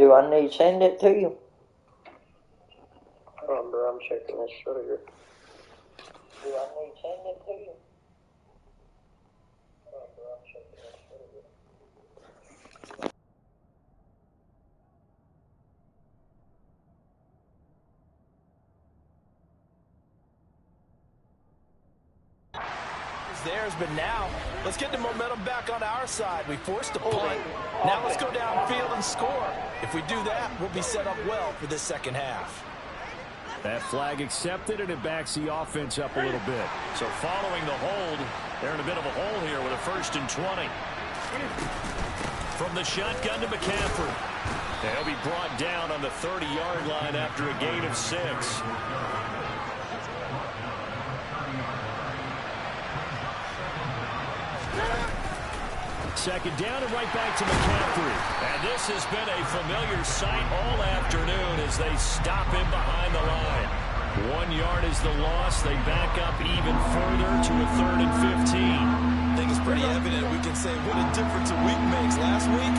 Do I need to send it to you? Remember, I'm checking this sugar. Do I need to send it to you? Theirs, but now let's get the momentum back on our side. We forced a punt. Now let's go downfield and score. If we do that, we'll be set up well for this second half. That flag accepted, and it backs the offense up a little bit. So following the hold, they're in a bit of a hole here with a 1st and 20. From the shotgun to McCaffrey. He'll be brought down on the 30-yard line after a gain of 6. Second down and right back to McCaffrey. And this has been a familiar sight all afternoon as they stop him behind the line. 1 yard is the loss. They back up even further to a 3rd and 15. I think it's pretty evident we can say what a difference a week makes. Last week,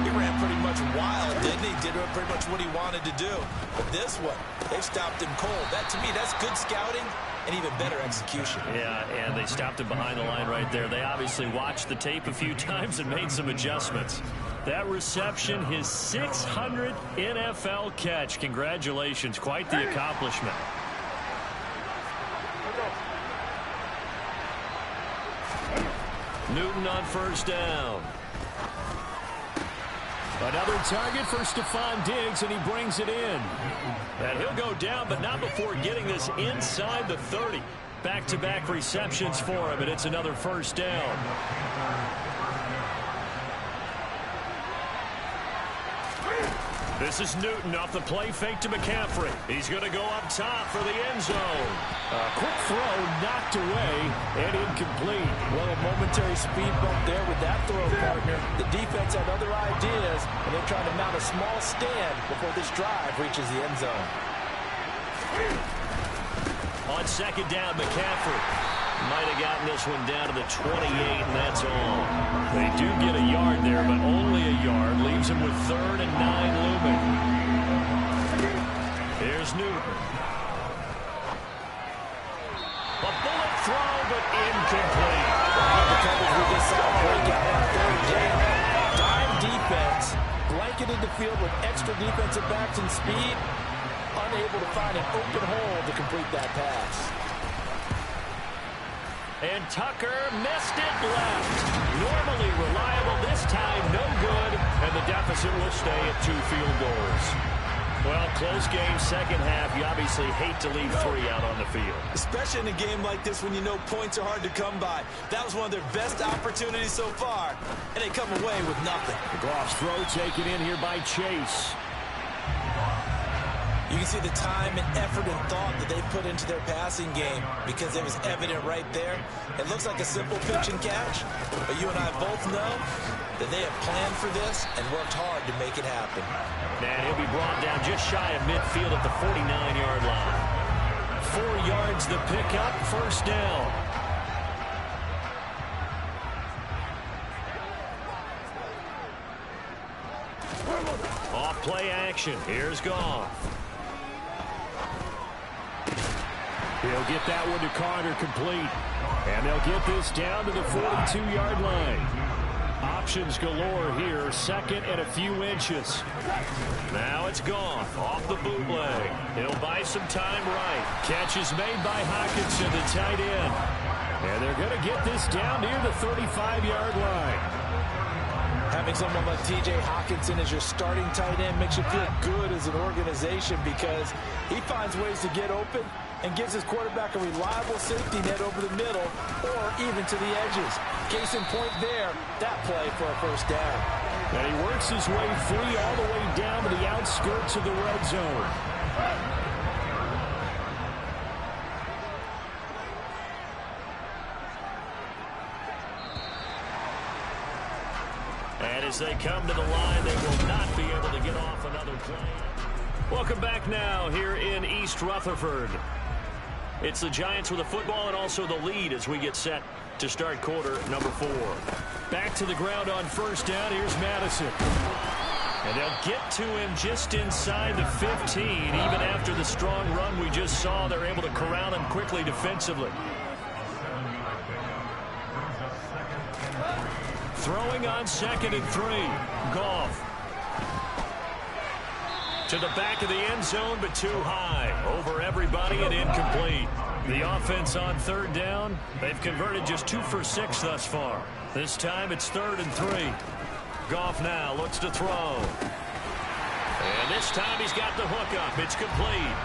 he ran pretty much wild, didn't he? Did pretty much what he wanted to do. But this one, they stopped him cold. That, to me, that's good scouting and even better execution. Yeah, and they stopped him behind the line right there. They obviously watched the tape a few times and made some adjustments. That reception, his 600th NFL catch. Congratulations. Quite the accomplishment. Newton on 1st down. Another target for Stephon Diggs, and he brings it in. And he'll go down, but not before getting this inside the 30. Back-to-back receptions for him, and it's another 1st down. This is Newton off the play fake to McCaffrey. He's going to go up top for the end zone. A quick throw knocked away and incomplete. Well, a momentary speed bump there with that throw, partner. The defense had other ideas, and they're trying to mount a small stand before this drive reaches the end zone. On 2nd down, McCaffrey might have gotten this one down to the 28, and that's all. They do get a yard there, but only a yard. Leaves him with 3rd and 9 looming. Here's Newton. A bullet throw, but incomplete. The coverage we just saw break out on 3rd down. Dime defense, blanketed the field with extra defensive backs and speed, unable to find an open hole to complete that pass. And Tucker missed it left. Normally reliable, this time no good, and the deficit will stay at 2 field goals. Well, close game, second half. You obviously hate to leave 3 out on the field. Especially in a game like this when you know points are hard to come by. That was one of their best opportunities so far, and they come away with nothing. The Goff's throw taken in here by Chase. You can see the time and effort and thought that they put into their passing game because it was evident right there. It looks like a simple pitch and catch, but you and I both know that they have planned for this and worked hard to make it happen. And he'll be brought down just shy of midfield at the 49-yard line. 4 yards the pickup, 1st down. Off play action. Here's Goff. He'll get that one to Carter complete. And they'll get this down to the 42-yard line. Options galore here. 2nd and a few inches. Now it's Goff off the bootleg. He'll buy some time right. Catch is made by Hockenson, the tight end. And they're going to get this down near the 35-yard line. Having someone like T.J. Hockenson as your starting tight end makes you feel good as an organization because he finds ways to get open and gives his quarterback a reliable safety net over the middle or even to the edges. Case in point there, that play for a 1st down. And he works his way free all the way down to the outskirts of the red zone. And as they come to the line, they will not be able to get off another play. Welcome back now here in East Rutherford. It's the Giants with the football and also the lead as we get set to start quarter number 4. Back to the ground on 1st down. Here's Madison. And they'll get to him just inside the 15. Even after the strong run we just saw, they're able to corral him quickly defensively. Throwing on 2nd and 3. Goff. To the back of the end zone, but too high. Over everybody and incomplete. The offense on 3rd down. They've converted just 2 for 6 thus far. This time it's 3rd and 3. Goff now looks to throw. And this time he's got the hook up. It's complete.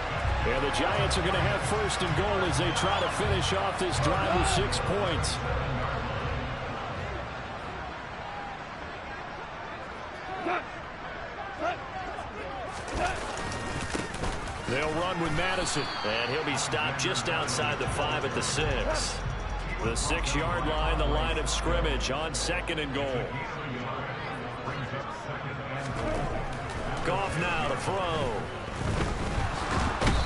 And the Giants are going to have 1st and goal as they try to finish off this drive with 6 points. They'll run with Madison. And he'll be stopped just outside the 5 at the 6. The 6-yard line, the line of scrimmage on 2nd and goal. Goff now to throw.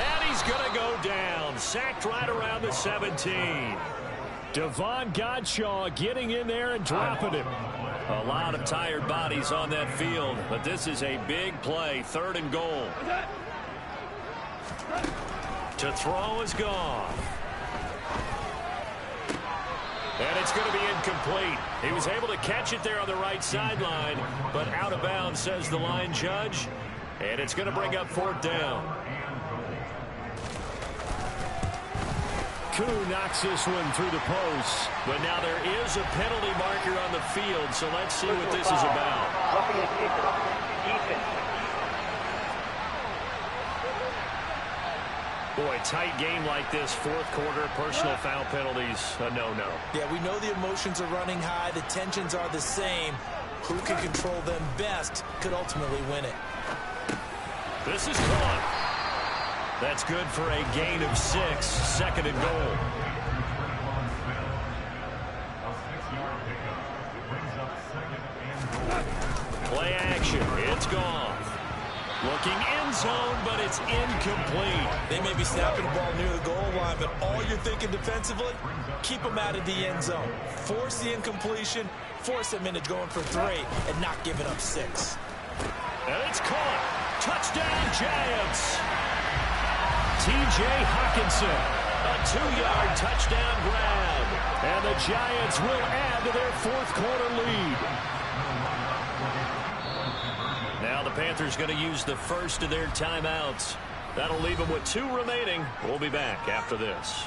And he's going to go down. Sacked right around the 17. Devon Godshaw getting in there and dropping him. A lot of tired bodies on that field, but this is a big play. 3rd and goal. To throw is Goff. And it's going to be incomplete. He was able to catch it there on the right sideline, but out of bounds, says the line judge. And it's going to bring up 4th down. Koo knocks this one through the post. But now there is a penalty marker on the field, so let's see what this is about. Boy, tight game like this, 4th quarter, personal foul penalties, a no-no. Yeah, we know the emotions are running high. The tensions are the same. Who can control them best could ultimately win it. This is caught. That's good for a gain of 6, 2nd and goal. Play action. It's gone. Looking end zone, but it's incomplete. They may be snapping the ball near the goal line, but all you're thinking defensively, keep them out of the end zone. Force the incompletion, force them into going for 3, and not giving up 6. And it's caught. Touchdown, Giants. T.J. Hockenson, a 2-yard touchdown grab. And the Giants will add to their 4th quarter lead. Now the Panthers going to use the first of their timeouts. That'll leave them with 2 remaining. We'll be back after this.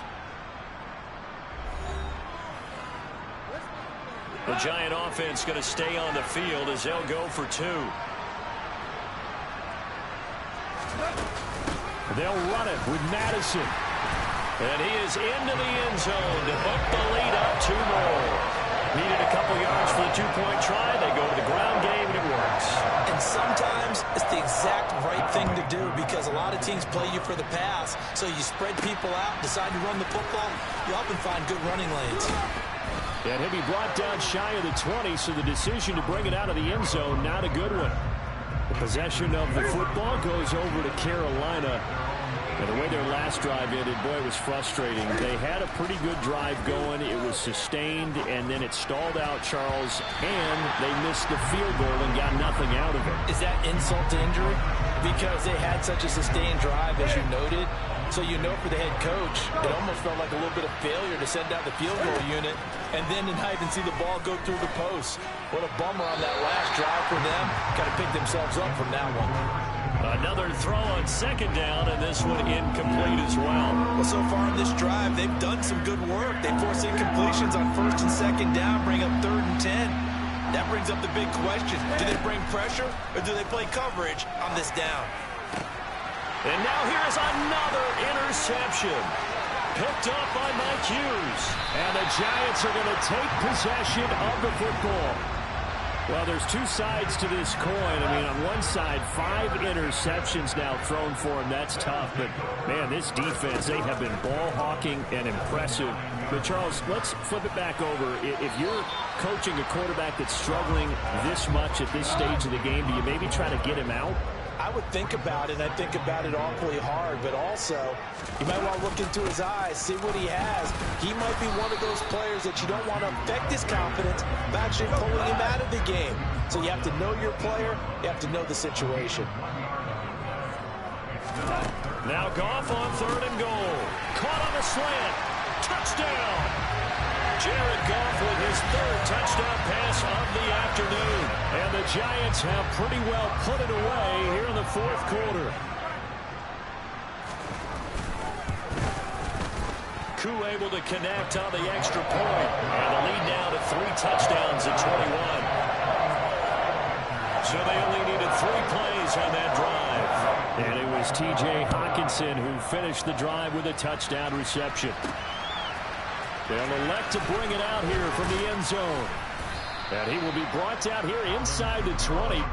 The Giant offense going to stay on the field as they'll go for 2. They'll run it with Madison. And he is into the end zone to hook the lead up 2 more. Needed a couple yards for the 2-point try. They go to the ground game, and it works. And sometimes it's the exact right thing to do because a lot of teams play you for the pass. So you spread people out, decide to run the football. You often find good running lanes. And he'll be brought down shy of the 20, so the decision to bring it out of the end zone, not a good one. The possession of the football goes over to Carolina. And the way their last drive ended, boy, it was frustrating. They had a pretty good drive going. It was sustained, and then it stalled out, Charles, and they missed the field goal and got nothing out of it. Is that insult to injury? Because they had such a sustained drive, as you noted. So you know for the head coach, it almost felt like a little bit of failure to send out the field goal unit and then to not even see the ball go through the post. What a bummer on that last drive for them. Got to pick themselves up from that one. Another throw on 2nd down, and this one incomplete as well. Well, so far in this drive, they've done some good work. They force incompletions on 1st and 2nd down, bring up 3rd and 10. That brings up the big question. Do they bring pressure, or do they play coverage on this down? And now here's another interception. Picked up by Mike Hughes. And the Giants are going to take possession of the football. Well, there's 2 sides to this coin. I mean, on one side, 5 interceptions now thrown for him. That's tough. But, man, this defense, they have been ball hawking and impressive. But, Charles, let's flip it back over. If you're coaching a quarterback that's struggling this much at this stage of the game, do you maybe try to get him out? I would think about it, and I think about it awfully hard, but also you might want to look into his eyes, see what he has. He might be one of those players that you don't want to affect his confidence by actually pulling him out of the game. So you have to know your player. You have to know the situation. Now Goff on 3rd and goal. Caught on the slant. Touchdown. Jared Goff with his 3rd touchdown pass of the afternoon. And the Giants have pretty well put it away here in the 4th quarter. Koo able to connect on the extra point. And the lead now to 3 touchdowns at 21. So they only needed 3 plays on that drive. And it was T.J. Hockenson who finished the drive with a touchdown reception. They'll elect to bring it out here from the end zone. And he will be brought down here inside the 20.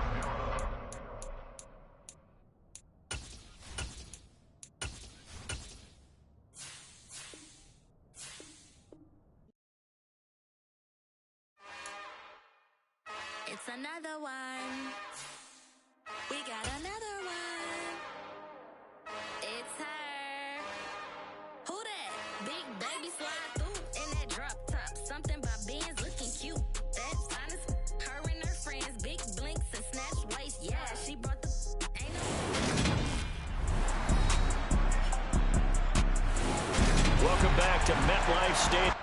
It's another one. We got another one. It's her. Who that? Big baby slide through in that drop top. Something about Benz looking cute. That's honest. Her and her friends, big blinks and snatch waist. Yeah, she brought the ain't no. Welcome back to MetLife Stadium.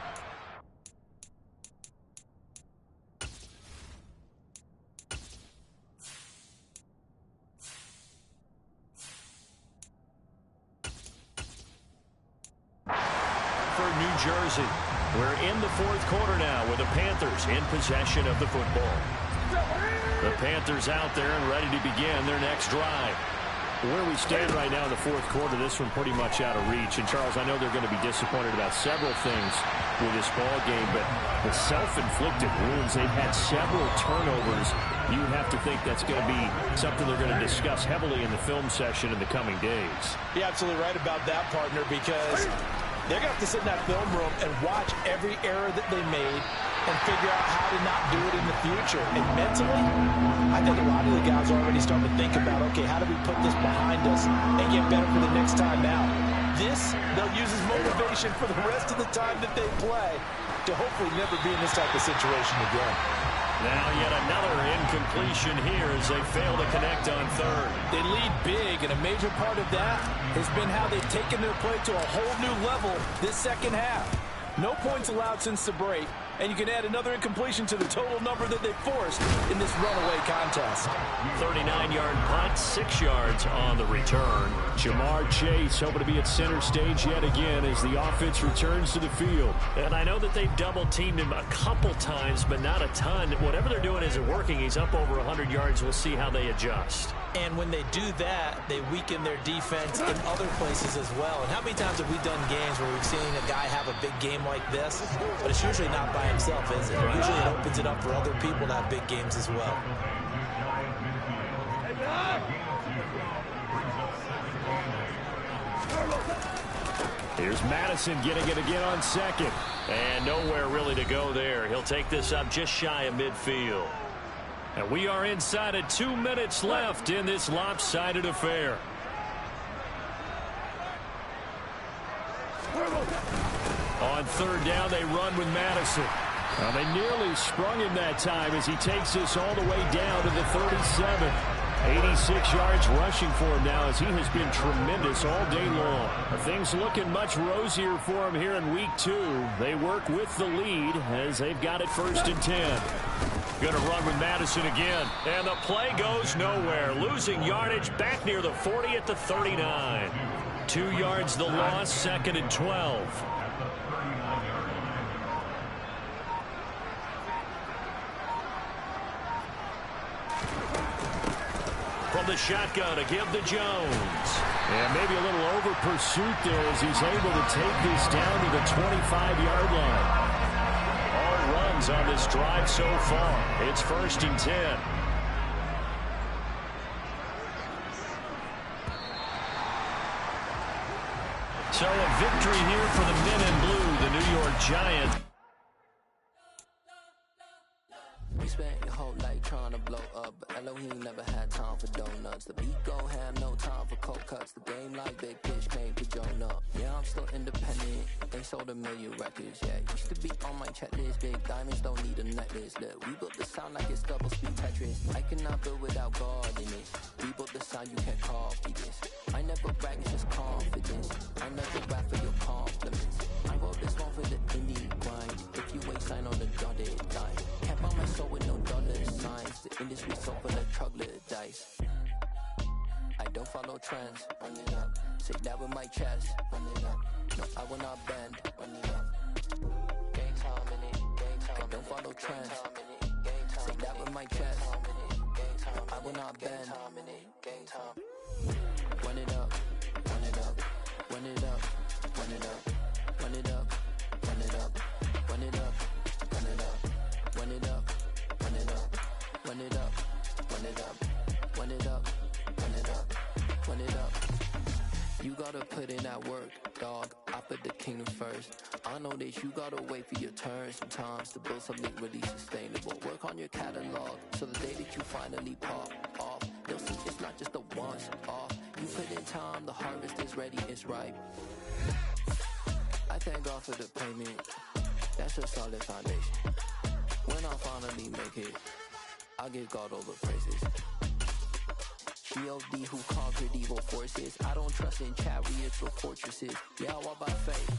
New Jersey. We're in the 4th quarter now with the Panthers in possession of the football. The Panthers out there and ready to begin their next drive. Where we stand right now in the 4th quarter, this one pretty much out of reach. And, Charles, I know they're going to be disappointed about several things with this ball game, but the self-inflicted wounds, they've had several turnovers. You would have to think that's going to be something they're going to discuss heavily in the film session in the coming days. You're absolutely right about that, partner, because they're going to have to sit in that film room and watch every error that they made and figure out how to not do it in the future. And mentally, I think a lot of the guys are already starting to think about, okay, how do we put this behind us and get better for the next time out? This, they'll use as motivation for the rest of the time that they play to hopefully never be in this type of situation again. Now yet another incompletion here as they fail to connect on 3rd. They lead big, and a major part of that has been how they've taken their play to a whole new level this second half. No points allowed since the break, and you can add another incompletion to the total number that they forced in this runaway contest. 39-yard punt, 6 yards on the return. Jamar Chase hoping to be at center stage yet again as the offense returns to the field. And I know that they've double-teamed him a couple times, but not a ton. Whatever they're doing isn't working. He's up over 100 yards. We'll see how they adjust. And when they do that, they weaken their defense in other places as well. And how many times have we done games where we've seen a guy have a big game like this? But it's usually not by himself, is it? Usually it opens it up for other people to have big games as well. Here's Madison getting it again on 2nd. And nowhere really to go there. He'll take this up just shy of midfield. And we are inside of 2 minutes left in this lopsided affair. On 3rd down, they run with Madison. Well, they nearly sprung him that time as he takes this all the way down to the 37. 86 yards rushing for him now as he has been tremendous all day long. Things looking much rosier for him here in week 2. They work with the lead as they've got it 1st and 10. Going to run with Madison again. And the play goes nowhere. Losing yardage back near the 40 at the 39. 2 yards the loss, 2nd and 12. From the shotgun to give to Jones. And maybe a little over pursuit there as he's able to take this down to the 25-yard line. All runs on this drive so far. It's 1st and 10. So a victory here for the men in blue, the New York Giants. spent your whole life trying to blow up, but Elohim never had time for donuts. The beat gon' have no time for cold cuts. The game like Big Fish came to Jonah. Yeah, I'm still independent. They sold 1 million records. Yeah, used to be on my checklist. Big diamonds don't need a necklace. Look, we built the sound like it's double speed Tetris. I cannot build without God in it. We built the sound, you can't copy this. I never brag, it's just confidence. I never rap for your compliments. I wrote this one for the indie grind. If you ain't sign on the dotted line, can't buy my soul with no dollar signs. The industry so full of troglodytes. I don't follow trends. Run it up. Say that with my chest. Run it up. No, I will not bend. Run it up. Gang time in it. Gang time. I don't follow trends. Say that with my chest. No, I will not bend. Gang time. Run it up. Run it up. Run it up. Run it up. Run it up. Run it up. Run it up. Run it up. Run it up. Run it up. Run it up. Run it up. Run it up. Run it up. Run it up. You gotta put in that work, dog. I put the kingdom first. I know that you gotta wait for your turn sometimes to build something really sustainable. Work on your catalog so the day that you finally pop off, they'll see it's not just a once off. You put in time, the harvest is ready, it's ripe. I thank God for the payment. That's a solid foundation. When I finally make it, I'll give God all the praises. G.O.D. who conquered evil forces. I don't trust in chariots or fortresses. Yeah, I walk by faith.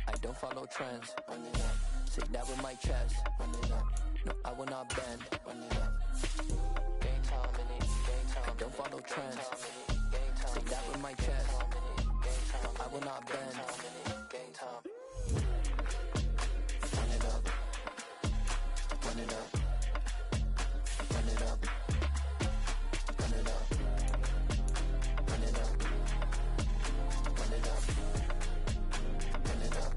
I don't follow trends. Run it up. Say that with my chest. Run it up. No, I will not bend. Run it up. Game time in it. Game time. I don't follow trends. Say that with my chest. No, I will not bend. Game time. Run it up. Run it up. Run it up. Run it up. Run it up. Run it up. Run it up.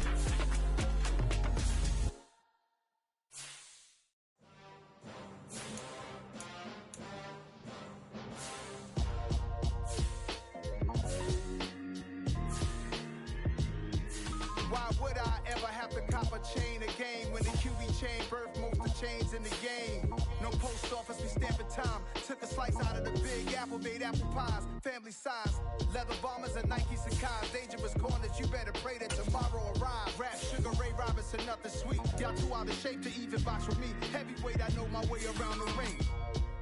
Why would I ever have to cop a chain again when the QB chain birthed most of the chains in the game? No post office, we stamping time. Took a slice out of the big apple, made apple pies, family size. Leather bombers and Nike Sacai's. Dangerous corners, you better pray that tomorrow arrives. Rap, Sugar Ray Robinson, nothing sweet. Y'all too out of shape to even box with me. Heavyweight, I know my way around the ring.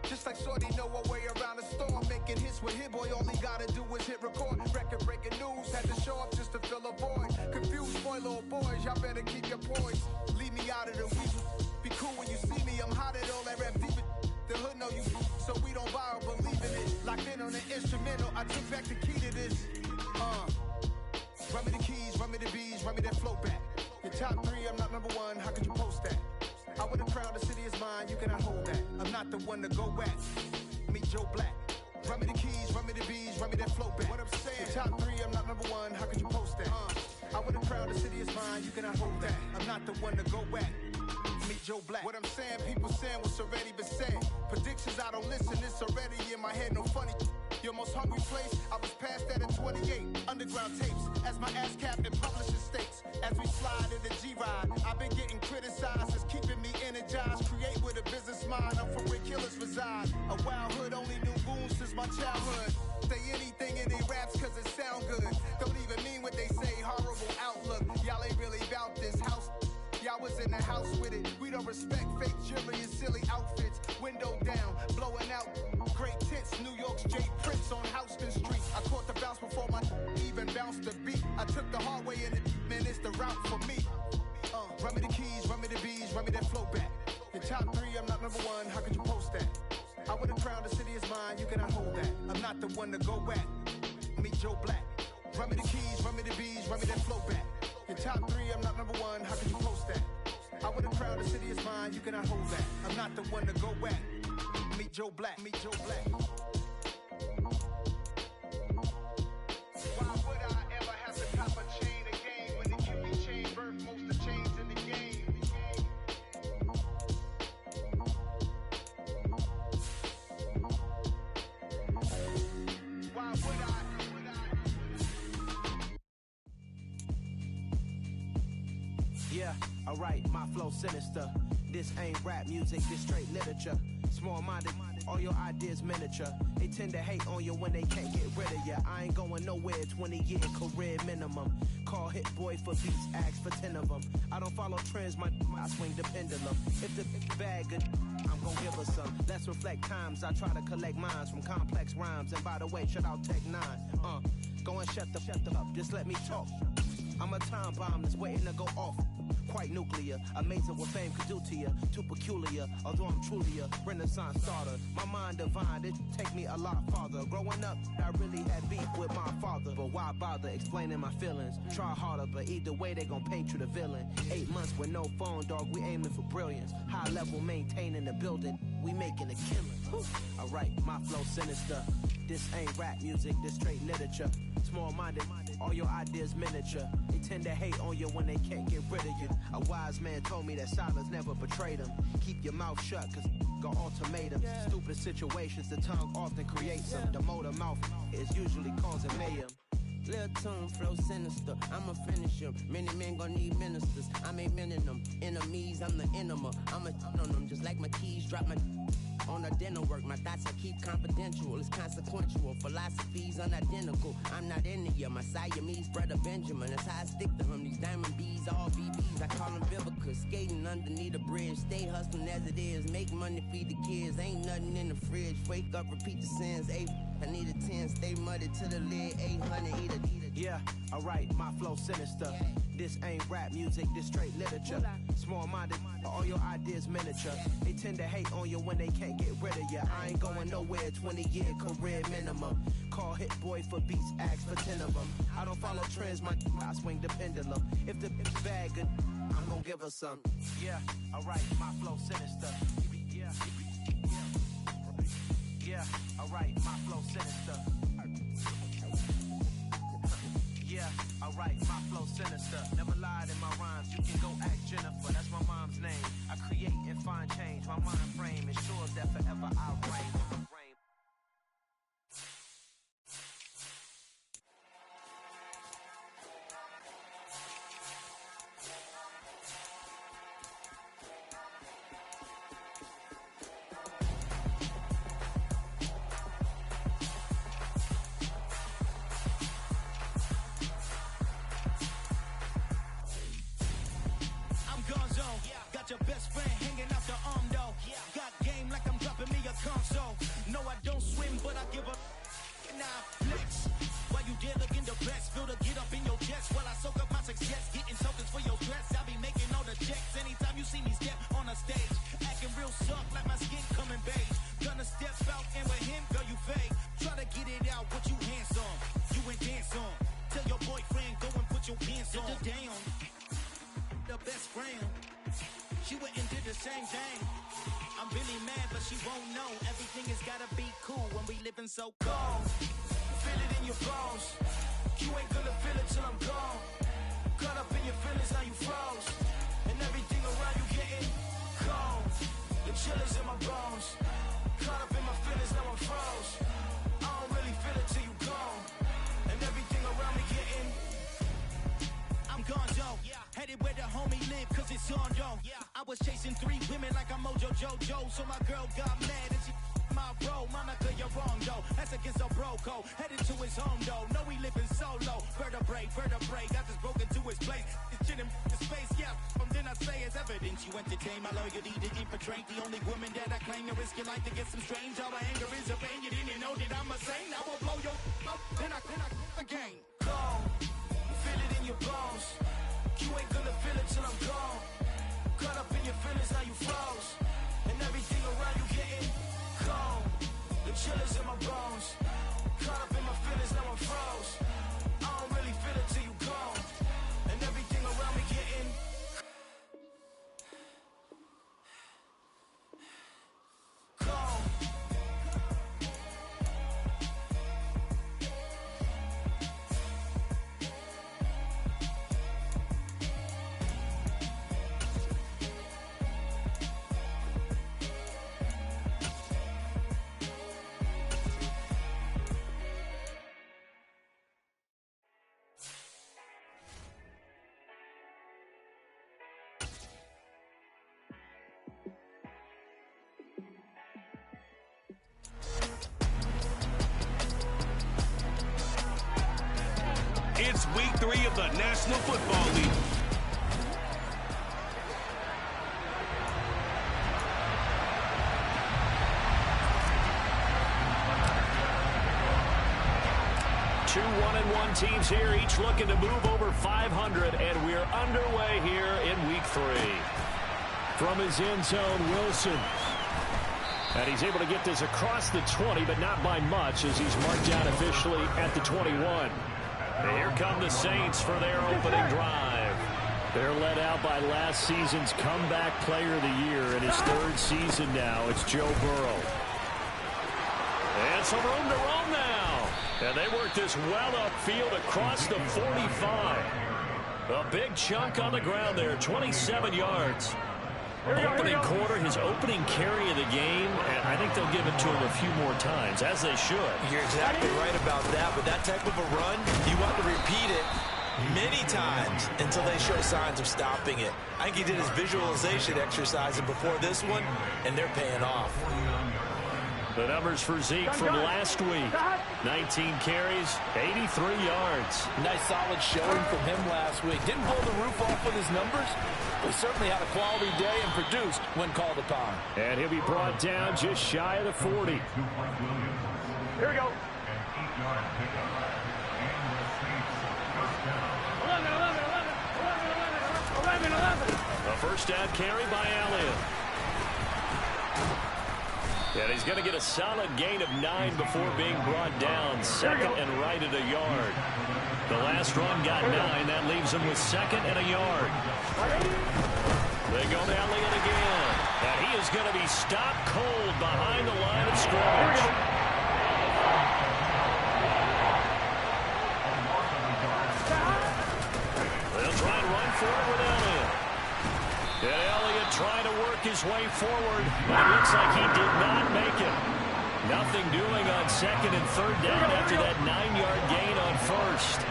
Just like Shorty know her way around the storm. Making hits with Hit Boy, all he gotta do is hit record. Record breaking news, had to show up just to fill a void. Confused boy, little boys, y'all better keep your poise. Leave me out of the weasel. Be cool when you see me, I'm hot at all that rap deep. The hood know you, so we don't buy or believe in it. Locked in on the instrumental, I took back the key to this. Run me the keys, run me the bees, run me that flow back. Your top 3, I'm not number 1, how could you post that? I would have crowned the city is mine, you cannot hold that. I'm not the one to go at. Meet Joe Black. Run me the keys, run me the bees, run me that flow back. What I'm saying, your top 3, I'm not number 1, how could you post that? I would have crowned the city is mine, you cannot hold that. I'm not the one to go at. Meet Joe Black. What I'm saying, people saying what's already been said. Predictions, I don't listen, it's already in my head, no funny. Your most hungry place, I was past that at 28. Underground tapes, as my ass cap in publishing states. As we slide in the G-Ride, I've been getting criticized, it's keeping me energized. Create with a business mind, I'm from where killers reside. A wild hood, only knew goons since my childhood. Say anything in they raps cause it sound good. Don't even mean what they say, horrible outlook. Y'all ain't really about this house. Y'all was in the house with it. We don't respect fake jewelry and silly outfits. Window down, blowing out. Great tits, New York's J. Prince on Houston Street. I caught the bounce before my even bounced the beat. I took the hard way in it, man, it's the route for me. Run me the keys, run me the bees, run me that flow back. Your top 3, I'm not number 1, how could you post that? I would have crowned the city is mine, you cannot hold that. I'm not the one to go at. Meet Joe Black. Run me the keys, run me the bees, run me that flow back. Your top 3, I'm not number 1, how could you post that? I would have crowned the city is mine, you cannot hold that. I'm not the one to go at. Meet Joe Black, meet Joe Black. Why would I ever have to cop a chain again when the QB chain birthed most of the chains in the game? Why would I? Yeah, alright, my flow sinister. This ain't rap music, this straight literature. Small-minded, all your ideas miniature. They tend to hate on you when they can't get rid of you. I ain't going nowhere, 20-year career minimum. Call Hit Boy for beats, ask for 10 of them. I don't follow trends, I swing the pendulum. If the bag good, I'm gon' give her some. Let's reflect times, I try to collect minds from complex rhymes. And by the way, shout out Tech 9. Go and shut the up, just let me talk. I'm a time bomb that's waiting to go off. Quite nuclear, amazing what fame could do to you. Too peculiar, although I'm truly a renaissance starter. My mind divine, it take me a lot farther. Growing up, I really had beef with my father. But why bother explaining my feelings? Try harder, but either way they gon' paint you the villain. 8 months with no phone, dog, we aiming for brilliance. High level maintaining the building, we making a killing. Alright, my flow sinister. This ain't rap music, this straight literature. Small-minded, all your ideas miniature. They tend to hate on you when they can't get rid of you. A wise man told me that silence never betrayed him. Keep your mouth shut, cause got ultimatums. Stupid situations, the tongue often creates them. The motor mouth is usually causing mayhem. Lil' tune, flow sinister, I'ma finish him. Many men gon' need ministers, I'm a men in them. Enemies, I'm the enema, I'ma on them. Just like my keys, drop my on the dinner work. My thoughts I keep confidential, it's consequential. Philosophies unidentical, I'm not into you. My Siamese brother Benjamin, that's how I stick to him. These diamond bees, all BBs, I call them Vivica. Skating underneath the bridge, stay hustling as it is. Make money, feed the kids, ain't nothing in the fridge. Wake up, repeat the sins, I need a 10, stay muddy to the lid, 800, eat it. Yeah, alright, my flow sinister. This ain't rap music, this straight literature. Small-minded, all your ideas miniature. They tend to hate on you when they can't get rid of you. I ain't going nowhere, 20-year career minimum. Call Hit Boy for beats, ask for 10 of them. I don't follow trends, I swing the pendulum. If the bag good, I'm gon' give her some. Yeah, alright, my flow sinister. Yeah, alright, my flow sinister. Yeah, alright, my flow sinister. Never lied in my rhymes, you can go ask Jennifer, that's my mom's name. I create and find change, my mind frame ensures that forever I reign. Your best friend hanging out the arm though. Got game like I'm dropping me a console. No, I don't swim, but I give a now flex. While you there looking the best, feel the get up in your chest while I soak up my success. Getting tokens for your stress, I be making all the checks. Anytime you see me step on a stage, acting real soft like my skin coming beige. Gonna step out and with him, girl, you fake. Try to get it out, what you hands on? You ain't dance on. Tell your boyfriend, go and put your pants on. Down, the best friend. She went and did the same thing. I'm really mad, but she won't know. Everything has gotta be cool when we living so cold. Feel it in your bones. You ain't gonna feel it till I'm gone. Caught up in your feelings, now you froze. And everything around you getting cold. The chillers in my bones. Caught up in my feelings, now I'm froze. I don't really feel it till you gone. And everything around me getting I'm gone, though. Headed where the homie live, cause it's on, though. I was chasing 3 women like I'm Mojo Jojo. So my girl got mad and she my bro. Monica, you're wrong, though. That's against a bro code. Headed to his home, though. No, he living solo. Vertebrae. Got this broken to his place. It's shit in his space, yeah. From then I say it's evidence. You entertain my loyalty to infiltrate. The only woman that I claim to risk your life to get some strange. All my anger is a pain. You didn't know that I'm a saint. I will blow your up. Then I again. Cold. Feel it in your bones. You ain't gonna feel it till I'm gone. Caught up in your feelings, now you froze. And everything around you getting cold. The chillers in my bones. Caught up in my feelings, now I'm froze. I don't really feel it till you gone. And everything around me getting cold. It's week 3 of the National Football League. Two 1-1 teams here, each looking to move over 500, and we're underway here in week 3. From his end zone, Wilson. And he's able to get this across the 20, but not by much, as he's marked down officially at the 21. And here come the Saints for their opening drive. They're led out by last season's comeback player of the year in his 3rd season now. It's Joe Burrow. And some room to roam now. And they work this well upfield across the 45. A big chunk on the ground there, 27 yards. Opening quarter, his opening carry of the game, and I think they'll give it to him a few more times, as they should. You're exactly right about that. With that type of a run, you want to repeat it many times until they show signs of stopping it. I think he did his visualization exercise before this one, and they're paying off. The numbers for Zeke from last week. 19 carries, 83 yards. Nice solid showing from him last week. Didn't blow the roof off with his numbers, but certainly had a quality day and produced when called upon. And he'll be brought down just shy of the 40. Here we go. 11. A first down carry by Elliott. And he's going to get a solid gain of 9 before being brought down. Second and right at a yard. The last run got 9. That leaves him with 2nd and a yard. They go to Elliott again. And he is going to be stopped cold behind the line of scrimmage. They'll try and run forward with Elliott. And Elliott trying to work his way forward, but it looks like he did not make it. Nothing doing on 2nd and 3rd down after that 9-yard gain on 1st.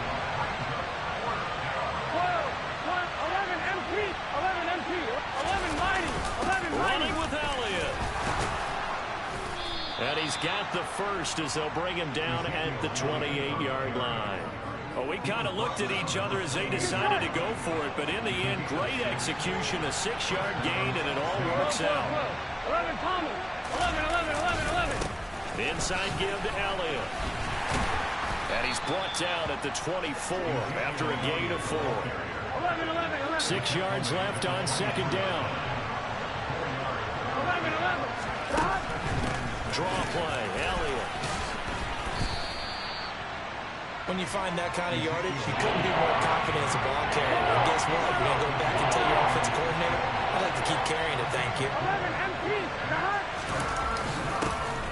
11 MP, 11 mighty. Running with Elliott. And he's got the first as they'll bring him down at the 28-yard line. Well, we kind of looked at each other as they decided to go for it, but in the end, great execution, a 6-yard gain, and it all works out. 11 Thomas, 11. Inside give to Elliott. And he's brought down at the 24 after a gain of 4. 11. 6 yards left on 2nd down. 11. Draw play, Elliott. When you find that kind of yardage, you couldn't be more confident as a ball carrier. And guess what? You're going to go back and tell your offensive coordinator, I'd like to keep carrying it, thank you. 11 MP.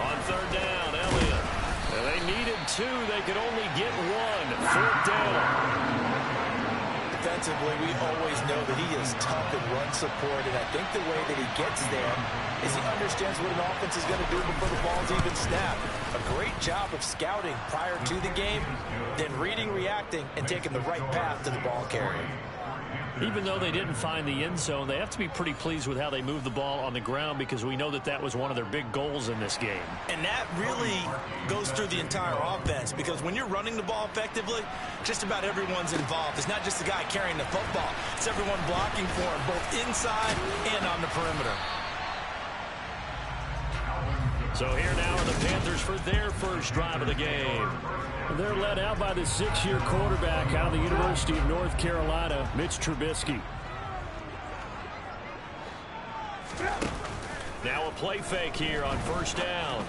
On 3rd down, Elliott. And they needed 2. They could only get 1. 4th down. Defensively, we always know that he is tough in run support, and I think the way that he gets there is he understands what an offense is going to do before the ball's even snapped. A great job of scouting prior to the game, then reading, reacting, and taking the right path to the ball carrier. Even though they didn't find the end zone, they have to be pretty pleased with how they moved the ball on the ground, because we know that that was one of their big goals in this game. And that really goes through the entire offense, because when you're running the ball effectively, just about everyone's involved. It's not just the guy carrying the football. It's everyone blocking for him, both inside and on the perimeter. So here now are the Panthers for their first drive of the game. They're led out by the 6-year quarterback out of the University of North Carolina, Mitch Trubisky. Now a play fake here on 1st down.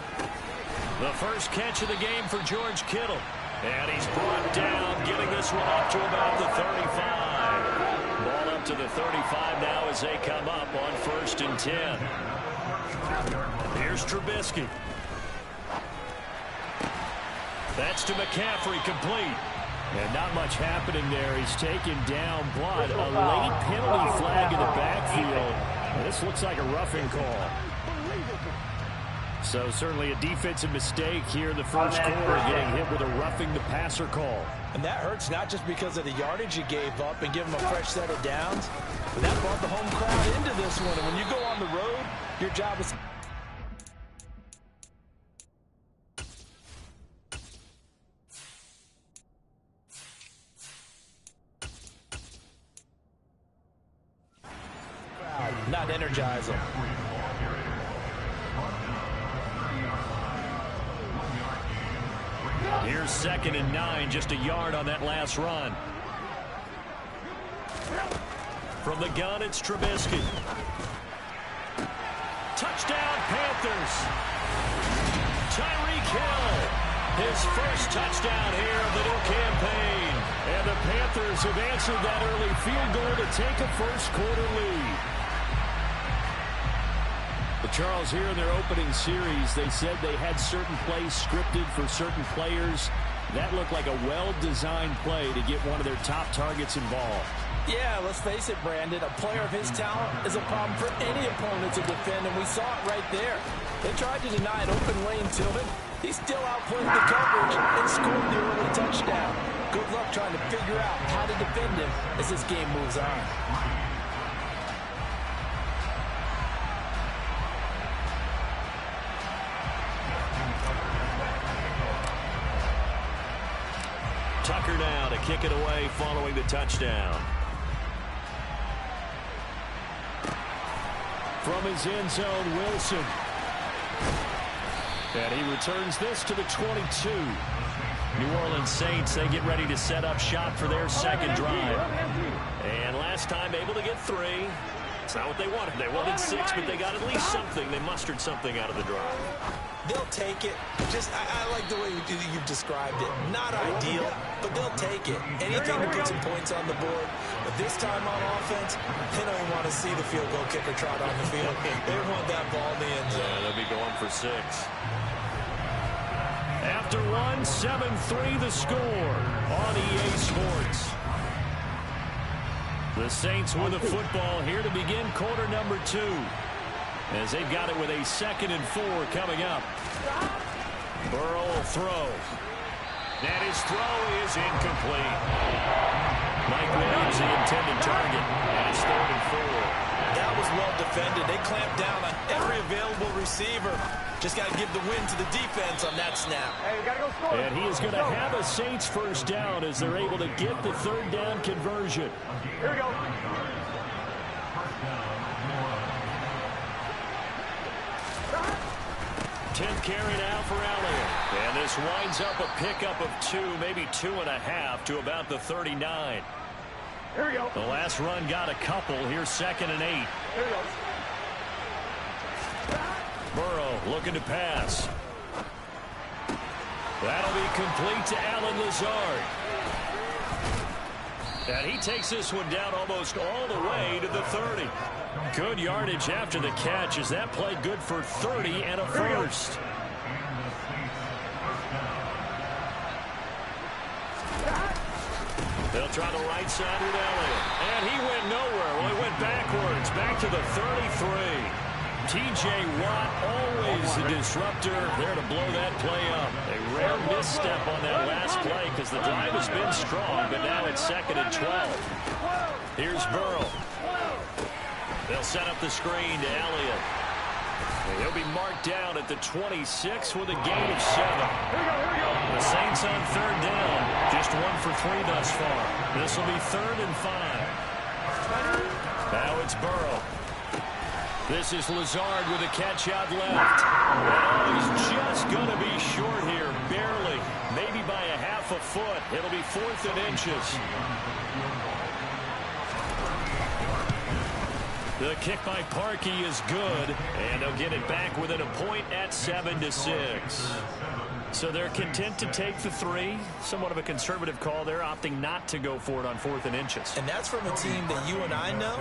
The first catch of the game for George Kittle. And he's brought down, getting this one up to about the 35. Ball up to the 35 now as they come up on 1st and 10. Here's Trubisky. That's to McCaffrey, complete. And not much happening there. He's taken down, but a late penalty flag in the backfield. And this looks like a roughing call. So certainly a defensive mistake here in the first quarter, getting hit with a roughing the passer call. And that hurts not just because of the yardage you gave up and give them a fresh set of downs, but that brought the home crowd into this one. And when you go on the road, your job is... energize them. Here's 2nd and 9, just a yard on that last run. From the gun, it's Trubisky. Touchdown, Panthers. Tyreek Hill, his first touchdown here of the new campaign. And the Panthers have answered that early field goal to take a first-quarter lead. But Charles, here in their opening series, they said they had certain plays scripted for certain players. That looked like a well-designed play to get one of their top targets involved. Yeah, let's face it, Brandon. A player of his talent is a problem for any opponent to defend, and we saw it right there. They tried to deny an open lane to him. He still outplayed the coverage and scored the early touchdown. Good luck trying to figure out how to defend him as this game moves on. Tucker now to kick it away following the touchdown. From his end zone, Wilson. And he returns this to the 22. New Orleans Saints, they get ready to set up shop for their second drive. And last time able to get 3. It's not what they wanted. They wanted 6, but they got at least something. They mustered something out of the drive. They'll take it. I like the way you've described it. Not ideal, but they'll take it. Anything to put some points on the board. But this time on offense, they don't even want to see the field goal kicker trot on the field. They want that ball in the end zone. Yeah, they'll be going for 6. After 1, 7-3 the score on EA Sports. The Saints with the football here to begin quarter number 2. As they've got it with a 2nd and 4 coming up. Burrow will throw. And his throw is incomplete. Mike Williams, the intended target. And it's 3rd and 4. That was well defended. They clamped down on every available receiver. Just got to give the win to the defense on that snap. Hey, we gotta go score. And he is going to have a Saints first down as they're able to get the 3rd down conversion. Here we go. 10th carry now for Elliott. And this winds up a pickup of 2, maybe 2.5 to about the 39. Here we go. The last run got a couple. Here's 2nd and 8. Here we go. Burrow looking to pass. That'll be complete to Allen Lazard. And he takes this one down almost all the way to the 30. Good yardage after the catch as that play good for 30 and a first. They'll try the right side with Elliott. And he went nowhere. Well, he went backwards, back to the 33. T.J. Watt, always a disruptor, there to blow that play up. A rare misstep on that last play because the drive has been strong, but now it's 2nd and 12. Here's Burrow. They'll set up the screen to Elliott. He'll be marked down at the 26 with a gain of 7. The Saints on 3rd down. Just 1 for 3 thus far. This will be 3rd and 5. Now it's Burrow. This is Lazard with a catch out left. Oh, he's just going to be short here, barely. Maybe by a half a foot. It'll be 4th and inches. The kick by Parkey is good, and they'll get it back within a point at 7-6. So they're content to take the 3. Somewhat of a conservative call there, opting not to go for it on 4th and inches. And that's from a team that you and I know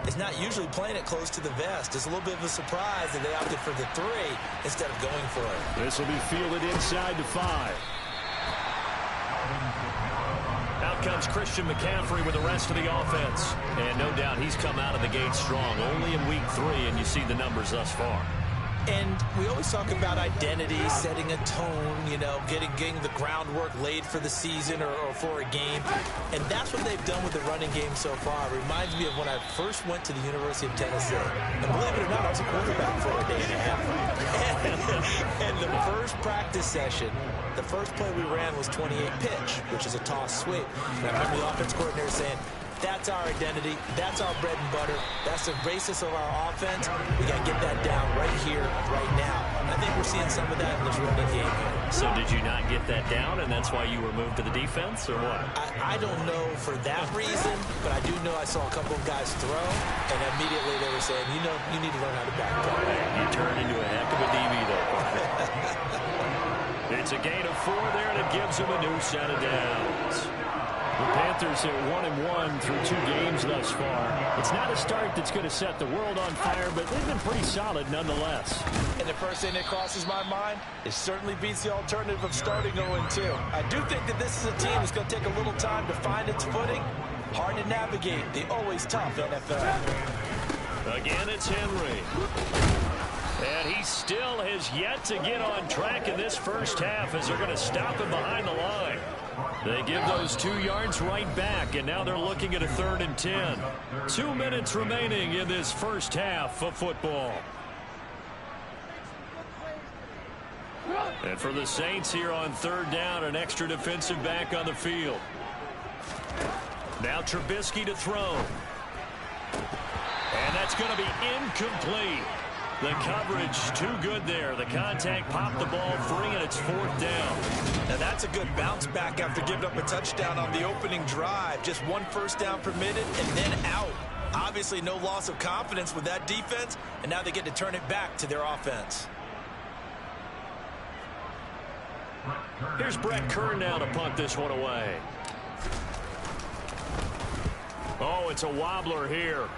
is not usually playing it close to the vest. It's a little bit of a surprise that they opted for the 3 instead of going for it. This will be fielded inside the 5. Out comes Christian McCaffrey with the rest of the offense. And no doubt he's come out of the gate strong. Only in week 3, and you see the numbers thus far. And we always talk about identity, setting a tone, you know, getting the groundwork laid for the season or for a game. And that's what they've done with the running game so far. It reminds me of when I first went to the University of Tennessee. And believe it or not, I was a quarterback for a day and a half. And the first practice session, the first play we ran was 28 pitch, which is a toss sweep. And I remember the offense coordinator saying, That's our identity. That's our bread and butter. That's the basis of our offense. We got to get that down right here, right now. I think we're seeing some of that in this running game here. So did you not get that down, and that's why you were moved to the defense, or what? I don't know for that reason, but I do know I saw a couple of guys throw, and immediately they were saying, you know, you need to learn how to back up. You turned into a heck of a DB, though. It's a gain of 4 there, and it gives them a new set of downs. The Panthers are 1-1 through 2 games thus far. It's not a start that's going to set the world on fire, but they've been pretty solid nonetheless. And the first thing that crosses my mind, it certainly beats the alternative of starting 0-2. I do think that this is a team that's going to take a little time to find its footing. Hard to navigate the always tough NFL. Again, it's Henry. And he still has yet to get on track in this first half as they're going to stop him behind the line. They give those 2 yards right back, and now they're looking at a 3rd and 10. 2 minutes remaining in this first half of football. And for the Saints here on 3rd down, an extra defensive back on the field. Now Trubisky to throw. And that's going to be incomplete. The coverage too good there. The contact popped the ball free, and it's 4th down. Now that's a good bounce back after giving up a touchdown on the opening drive. Just 1 first down permitted and then out. Obviously no loss of confidence with that defense, and now they get to turn it back to their offense. Here's Brett Kern now to punt this one away. Oh, it's a wobbler here.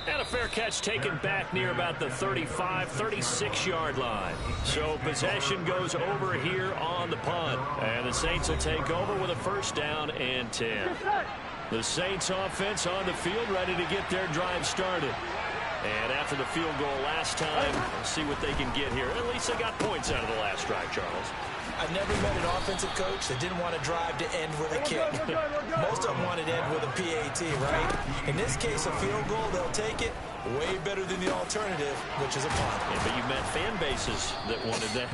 And a fair catch taken back near about the 35, 36-yard line. So possession goes over here on the punt. And the Saints will take over with a 1st down and 10. The Saints offense on the field ready to get their drive started. And after the field goal last time, let's see what they can get here. At least they got points out of the last drive, Charles. I've never met an offensive coach that didn't want to drive to end with a kick. Most of them wanted to end with a PAT, right? In this case, a field goal, they'll take it. Way better than the alternative, which is a punt. Yeah, but you've met fan bases that wanted that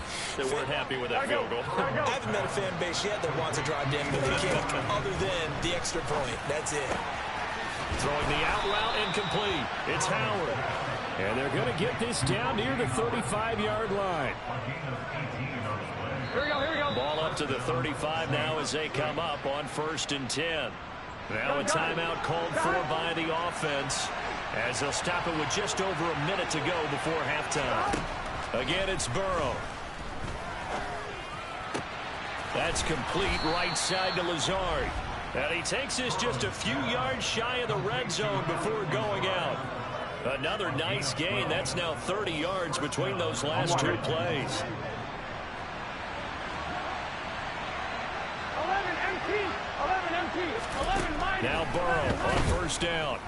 weren't happy with that field goal. I haven't met a fan base yet that wants to drive to end with a kick, other than the extra point. That's it. Throwing the out route incomplete. It's Howard. And they're going to get this down near the 35-yard line. Here we go. Ball up to the 35 now as they come up on 1st and 10. Now a timeout called for by the offense as they'll stop it with just over a minute to go before halftime. Again, it's Burrow. That's complete right side to Lazard. And he takes this just a few yards shy of the red zone before going out. Another nice gain. That's now 30 yards between those last 2 plays. 11 empty. 11 minus. Now Burrow on 1st down.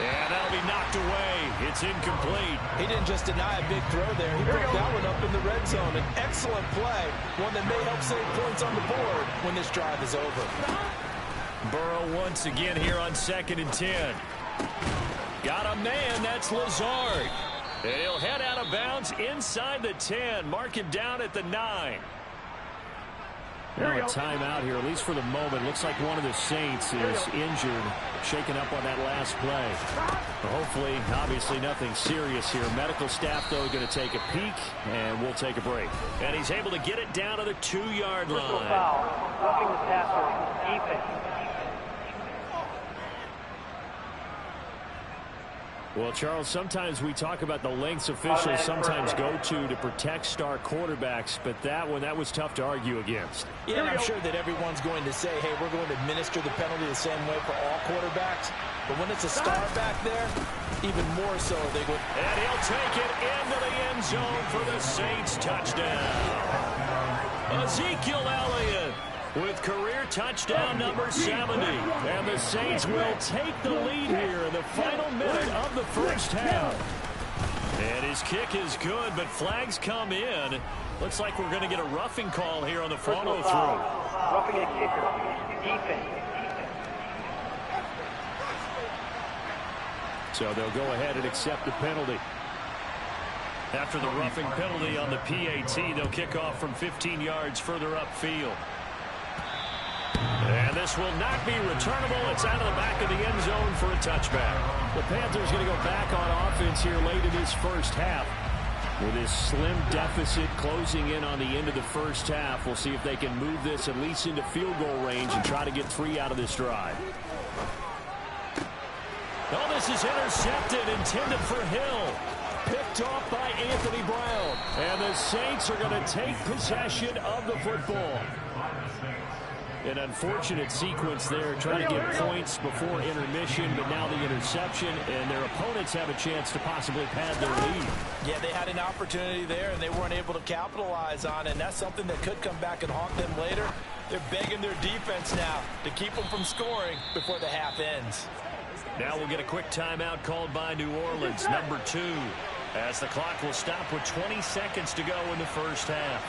And that'll be knocked away. It's incomplete. He didn't just deny a big throw there. He broke that one up in the red zone. An excellent play. One that may help save points on the board when this drive is over. Burrow once again here on 2nd and 10. Got a man. That's Lazard. And he'll head out of bounds inside the 10. Mark him down at the 9. Now a timeout here, at least for the moment. Looks like one of the Saints is injured, shaken up on that last play. But hopefully, obviously, nothing serious here. Medical staff, though, going to take a peek, and we'll take a break. And he's able to get it down to the 2-yard line. Foul. Roughing the passer. Defense. Well, Charles, sometimes we talk about the lengths officials sometimes go to protect star quarterbacks, but that was tough to argue against. Yeah, I'm sure that everyone's going to say, hey, we're going to administer the penalty the same way for all quarterbacks. But when it's a star back there, even more so, they go. And he'll take it into the end zone for the Saints touchdown. Ezekiel Elliott with career touchdown number 70. And the Saints will take the lead here in the final minute of the first half. And his kick is good, but flags come in. Looks like we're going to get a roughing call here on the follow-through. Roughing a kicker. Defense. So they'll go ahead and accept the penalty. After the roughing penalty on the PAT, they'll kick off from 15 yards further upfield. And this will not be returnable. It's out of the back of the end zone for a touchback. The Panthers going to go back on offense here late in this first half. With this slim deficit closing in on the end of the first half, we'll see if they can move this at least into field goal range and try to get 3 out of this drive. Oh, this is intercepted, intended for Hill. Picked off by Anthony Brown. And the Saints are going to take possession of the football. An unfortunate sequence there, trying to get points before intermission, but now the interception, and their opponents have a chance to possibly pad their lead. Yeah, they had an opportunity there, and they weren't able to capitalize on it, and that's something that could come back and haunt them later. They're begging their defense now to keep them from scoring before the half ends. Now we'll get a quick timeout called by New Orleans, number 2, as the clock will stop with 20 seconds to go in the first half.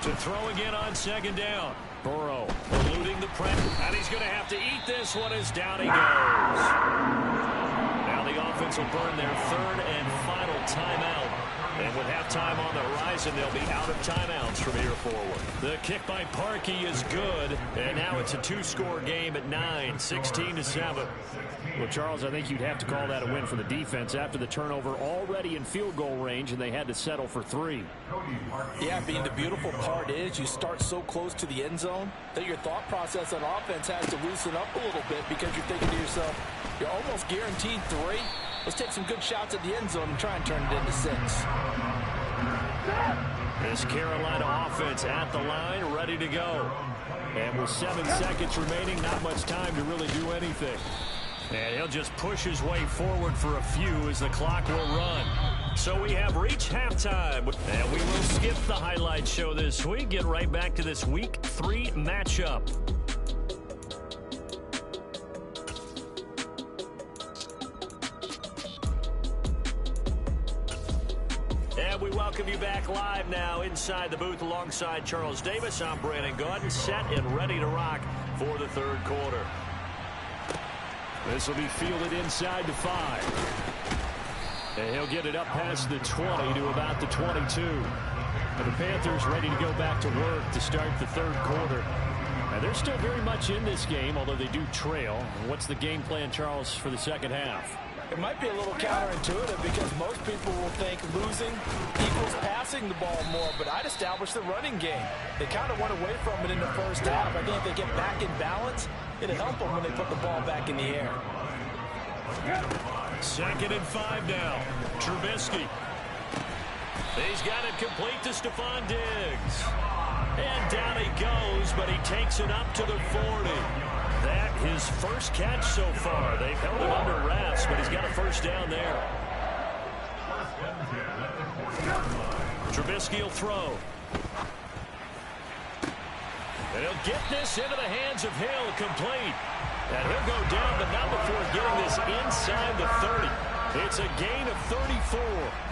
To throw again on second down. Burrow eluding the pressure, and he's going to have to eat this one as down he goes. Now the offense will burn their 3rd and final timeout. And with halftime on the horizon, they'll be out of timeouts from here forward. The kick by Parkey is good, and now it's a 2-score game at 9, 16-7. Well, Charles, I think you'd have to call that a win for the defense after the turnover already in field goal range, and they had to settle for 3. Yeah, being the beautiful part is you start so close to the end zone that your thought process on offense has to loosen up a little bit because you're thinking to yourself, you're almost guaranteed 3. Let's take some good shots at the end zone and try and turn it into 6. This Carolina offense at the line, ready to go. And with 7 seconds remaining, not much time to really do anything. And he'll just push his way forward for a few as the clock will run. So we have reached halftime. And we will skip the highlight show this week. Get right back to this Week 3 matchup. And we welcome you back live now inside the booth alongside Charles Davis. I'm Brandon Gaudin, set and ready to rock for the 3rd quarter. This will be fielded inside the 5. And he'll get it up past the 20 to about the 22. And the Panthers ready to go back to work to start the 3rd quarter. And they're still very much in this game, although they do trail. What's the game plan, Charles, for the second half? It might be a little counterintuitive because most people will think losing equals passing the ball more, but I'd establish the running game. They kind of went away from it in the first half. I think if they get back in balance, it'll help them when they put the ball back in the air. 2nd and 5 now. Trubisky. He's got it complete to Stephon Diggs. And down he goes, but he takes it up to the 40. That his first catch so far. They've held him under wraps, but he's got a first down there. Trubisky will throw. And he'll get this into the hands of Hill, complete. And he'll go down, but not before getting this inside the 30. It's a gain of 34.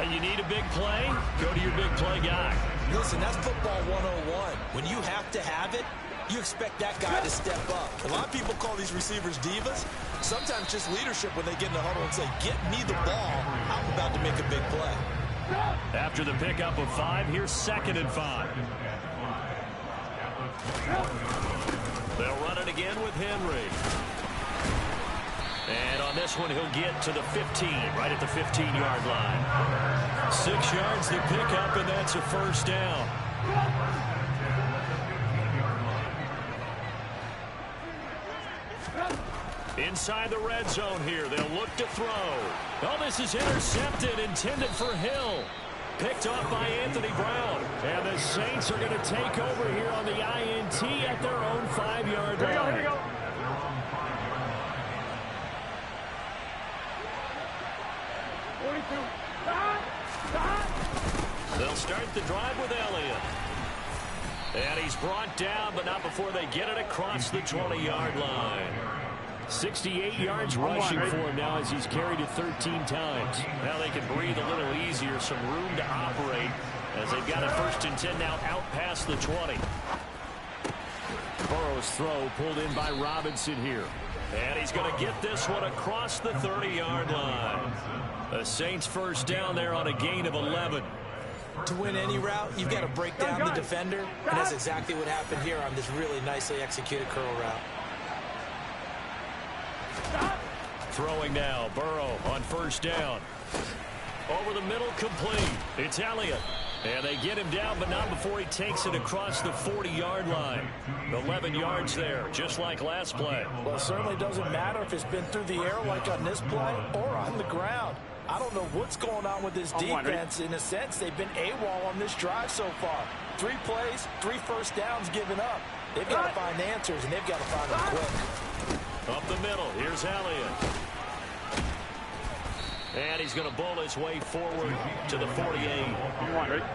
And you need a big play? Go to your big play guy. Listen, that's football 101. When you have to have it, you expect that guy to step up. A lot of people call these receivers divas. Sometimes just leadership when they get in the huddle and say, get me the ball. I'm about to make a big play. After the pickup of 5, here's 2nd and 5. They'll run it again with Henry. And on this one, he'll get to the 15, right at the 15-yard line. 6 yards to pick up, and that's a first down. Inside the red zone here, they'll look to throw. Oh, this is intercepted, intended for Hill. Picked off by Anthony Brown. And the Saints are going to take over here on the INT at their own 5-yard line. Here we go. They'll start the drive with Elliott. And he's brought down, but not before they get it across the 20-yard line. 68 yards rushing for him now as he's carried it 13 times. Now they can breathe a little easier, some room to operate as they've got a 1st and 10 now out past the 20. Burrow's throw pulled in by Robinson here. And he's going to get this one across the 30-yard line. The Saints first down there on a gain of 11. To win any route, you've got to break down the defender, and that's exactly what happened here on this really nicely executed curl route. Throwing now, Burrow on first down. Over the middle, complete. It's Elliott. And they get him down, but not before he takes it across the 40-yard line. 11 yards there, just like last play. Well, it certainly doesn't matter if it's been through the air like on this play or on the ground. I don't know what's going on with this defense. In a sense, they've been AWOL on this drive so far. 3 plays, 3 first downs given up. They've got to find answers, and they've got to find them quick. Up the middle, here's Elliott. And he's going to bull his way forward to the 48.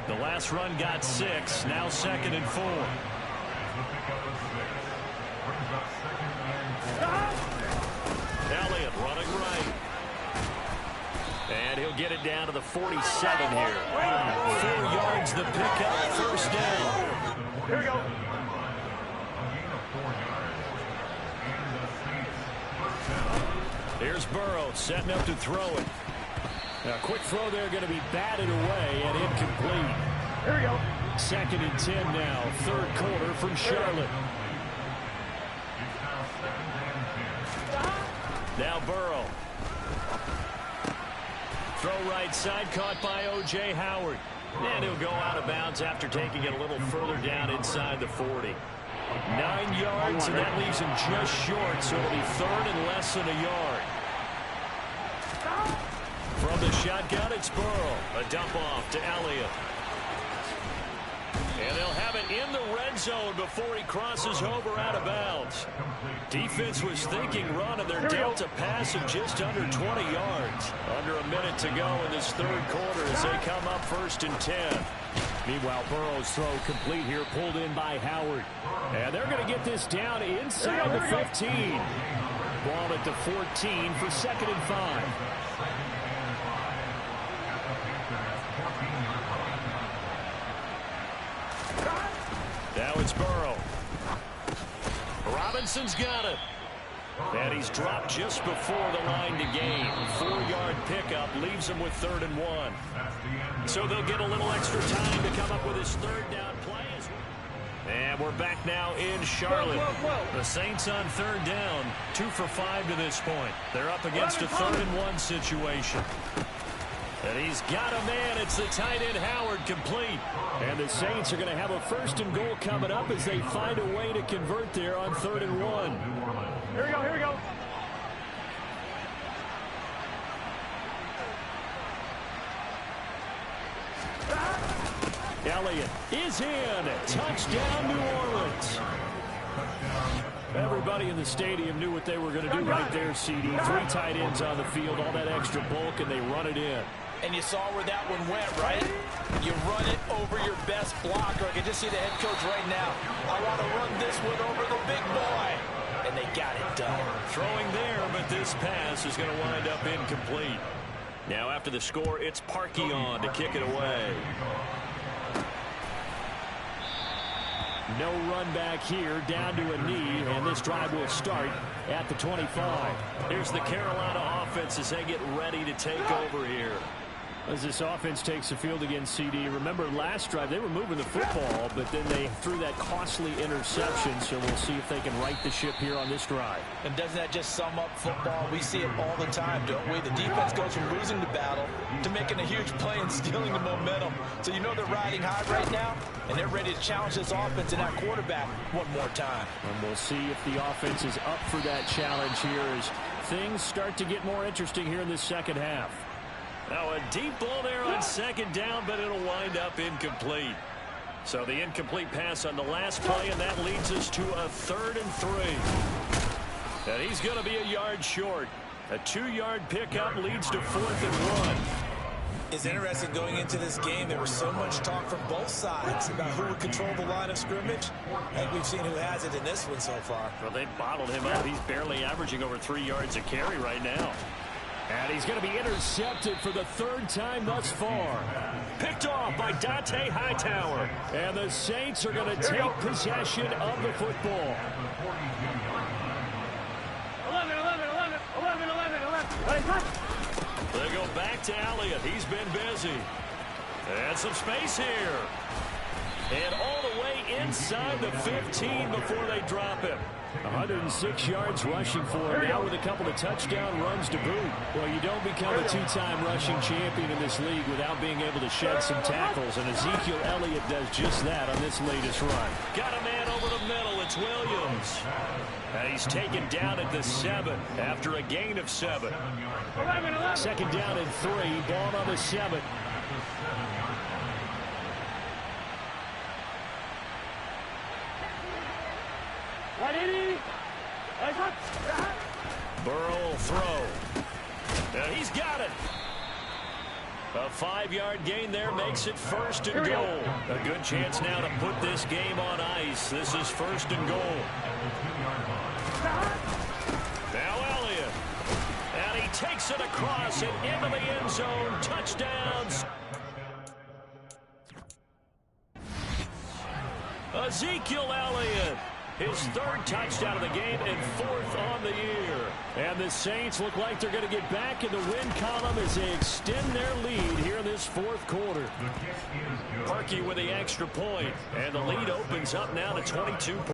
The last run got 6, now 2nd and 4. Elliott running right. And he'll get it down to the 47 here. 4 yards the pickup, first down. Here we go. Here's Burrow setting up to throw it. A quick throw there going to be batted away and incomplete. Here we go. 2nd and 10 now, 3rd quarter from Charlotte. Now Burrow. Throw right side, caught by O.J. Howard. And he'll go out of bounds after taking it a little further down inside the 40. 9 yards, and that leaves him just short, so it'll be 3rd and less than a yard. From the shotgun, it's Burrow. A dump off to Elliott. And they'll have it in the red zone before he crosses over out of bounds. Defense was thinking run, and they're dealt a pass of just under 20 yards. Under a minute to go in this 3rd quarter as they come up 1st and 10. Meanwhile, Burrow's throw complete here, pulled in by Howard. And they're going to get this down inside the 15. Ball at the 14 for 2nd and 5. Now it's Burrow. Robinson's got it. And he's dropped just before the line to gain. 4-yard pickup leaves him with 3rd and 1. So they'll get a little extra time to come up with his 3rd down play. And we're back now in Charlotte. The Saints on 3rd down, 2 for 5 to this point. They're up against a 3rd and 1 situation. And he's got a man. It's the tight end Howard, complete. And the Saints are going to have a 1st and goal coming up as they find a way to convert there on 3rd and 1. Here we go, here we go. Elliott is in. Touchdown, New Orleans. Everybody in the stadium knew what they were going to do right there, CD. 3 tight ends on the field, all that extra bulk, and they run it in. And you saw where that one went, right? You run it over your best blocker. I can just see the head coach right now. I want to run this one over the big boy. And they got it done. Throwing there, but this pass is going to wind up incomplete. Now after the score, it's Parkey on to kick it away. No run back here, down to a knee, and this drive will start at the 25. Here's the Carolina offense as they get ready to take over here. As this offense takes the field against CD, remember last drive they were moving the football, but then they threw that costly interception, so we'll see if they can right the ship here on this drive. And doesn't that just sum up football? We see it all the time, don't we? The defense goes from losing the battle to making a huge play and stealing the momentum. So you know they're riding high right now, and they're ready to challenge this offense and that quarterback one more time. And we'll see if the offense is up for that challenge here as things start to get more interesting here in this second half. Now a deep ball there on 2nd down, but it'll wind up incomplete. So the incomplete pass on the last play, and that leads us to a 3rd and 3. And he's going to be a yard short. A 2-yard pickup leads to 4th and 1. It's interesting going into this game. There was so much talk from both sides about who would control the line of scrimmage. I think we've seen who has it in this one so far. Well, they bottled him up. He's barely averaging over 3 yards a carry right now. And he's going to be intercepted for the 3rd time thus far. Picked off by Dante Hightower. And the Saints are going to take possession of the football. 11. They go back to Elliott. He's been busy. And some space here. And all the way inside the 15 before they drop him. 106 yards rushing for him, now with a couple of touchdown runs to boot. Well, you don't become a two-time rushing champion in this league without being able to shed some tackles, and Ezekiel Elliott does just that on this latest run. Got a man over the middle. It's Williams. And he's taken down at the 7 after a gain of 7. Second down and 3, ball on the 7. Burrow will throw. He's got it. A 5-yard gain there makes it 1st and goal. A good chance now to put this game on ice. This is 1st and goal. Now Elliott. And he takes it across and into the end zone. Touchdowns. Ezekiel Elliott. His 3rd touchdown of the game and 4th on the year. And the Saints look like they're going to get back in the win column as they extend their lead here in this 4th quarter. Parkey with the extra point. And the lead opens up now to 22 points.